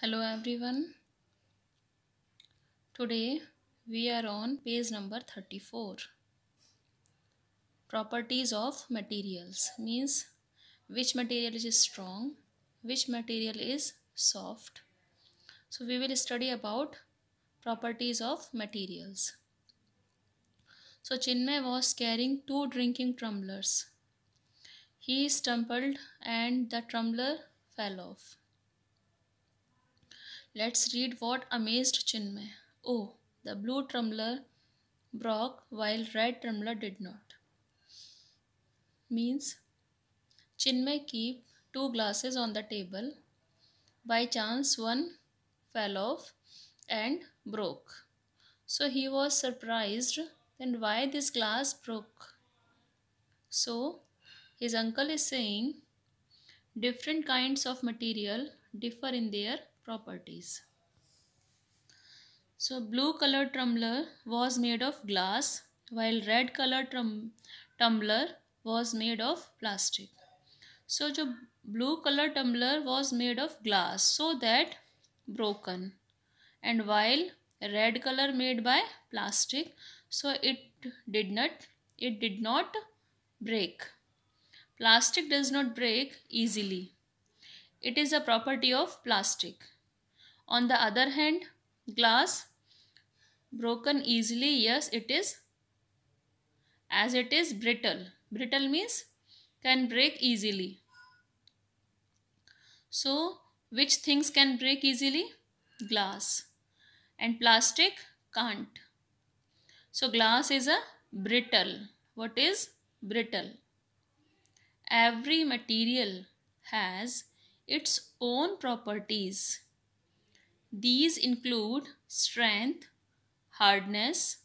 Hello everyone. Today we are on page number 34. Properties of materials means which material is strong, which material is soft. So we will study about properties of materials. So Chinmay was carrying two drinking tumblers. He stumbled and the tumbler fell off. Let's read what amazed Chinmay. Oh, the blue tumbler broke while red tumbler did not. Means Chinmay keep two glasses on the table. By chance one fell off and broke. So he was surprised then why this glass broke. So his uncle is saying different kinds of material differ in their properties. So blue colored tumbler was made of glass while red colored tumbler was made of plastic. So जो blue color tumbler was made of glass so that broken, and while red color made by plastic so it did not break. Plastic does not break easily. It is a property of plastic. On the other hand, glass broken easily, yes it is, as it is brittle. Brittle means can break easily. So, which things can break easily? Glass. And plastic can't. So, glass is a brittle. What is brittle? Every material has its own properties. These include strength, hardness,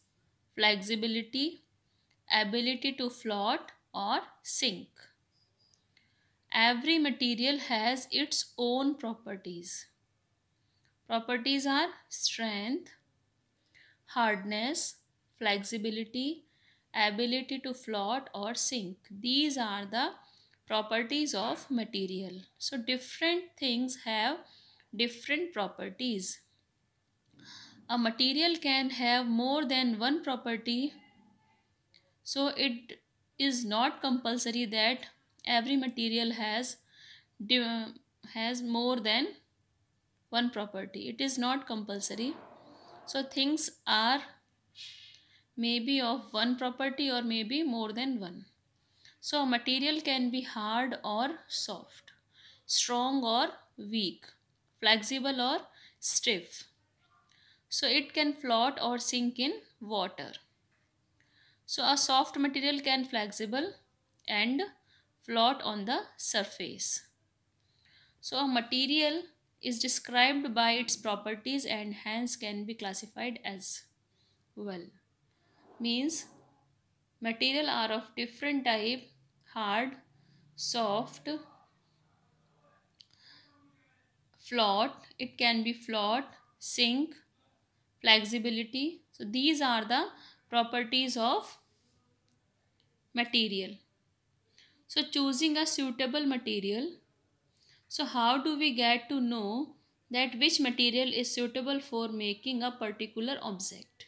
flexibility, ability to float or sink. Every material has its own properties. Properties are strength, hardness, flexibility, ability to float or sink. These are the properties of material. So different things have different properties. A material can have more than one property. So it is not compulsory that every material has more than one property. It is not compulsory. So things are maybe of one property or maybe more than one. So a material can be hard or soft, strong or weak, flexible or stiff. So it can float or sink in water. So a soft material can flexible and float on the surface. So a material is described by its properties and hence can be classified as well. Means material are of different type: hard, soft, float, it can be float, sink, flexibility. So these are the properties of material. So choosing a suitable material. So how do we get to know that which material is suitable for making a particular object?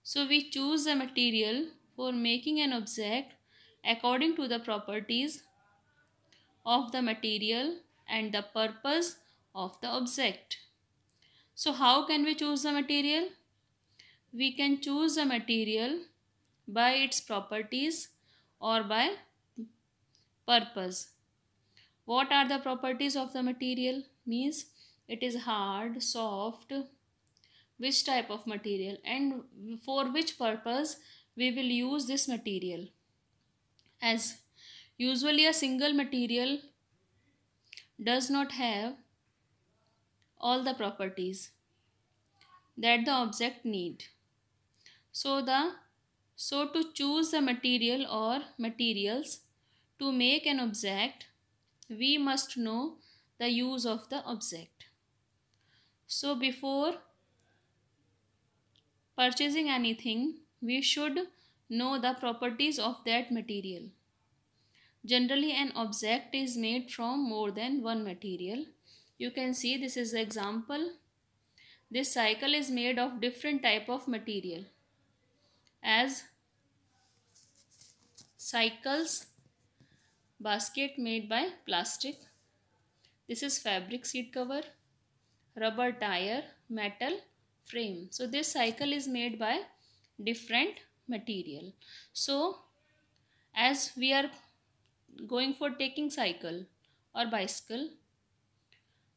So we choose a material for making an object according to the properties of the material and the purpose of the object. So how can we choose the material? We can choose a material by its properties or by purpose. What are the properties of the material? Means it is hard, soft, which type of material and for which purpose we will use this material. As usually a single material does not have all the properties that the object need. So to choose the material or materials to make an object, we must know the use of the object. So before purchasing anything, we should know the properties of that material. Generally, an object is made from more than one material. You can see this is the example. This cycle is made of different type of material as cycles basket made by plastic. This is fabric seat cover, rubber tire, metal frame. So this cycle is made by different material. So as we are going for taking cycle or bicycle,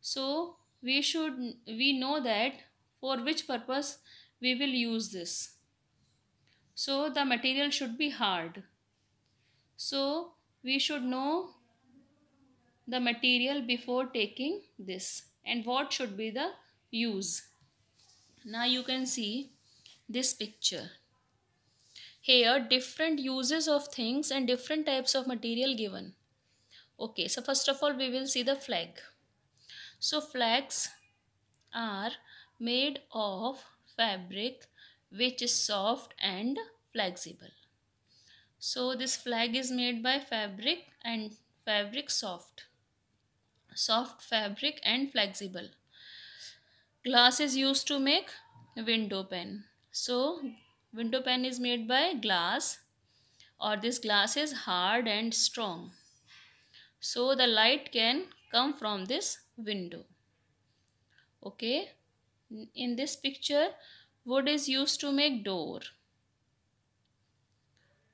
so we know that for which purpose we will use this. So the material should be hard. So we should know the material before taking this and what should be the use. Now you can see this picture. Here different uses of things and different types of material given. Okay, so first of all we will see the flag. So flags are made of fabric which is soft and flexible. So this flag is made by fabric and fabric soft fabric and flexible. Glass is used to make window pane. So window pane is made by glass, or this glass is hard and strong. So the light can come from this window. Okay. In this picture, wood is used to make door.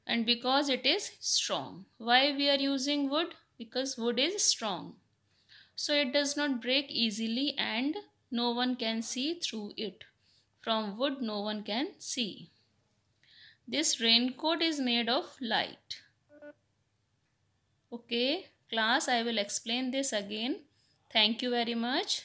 And because it is strong. Why we are using wood? Because wood is strong. So it does not break easily and no one can see through it. From wood no one can see. This raincoat is made of light. Okay, class, I will explain this again. Thank you very much.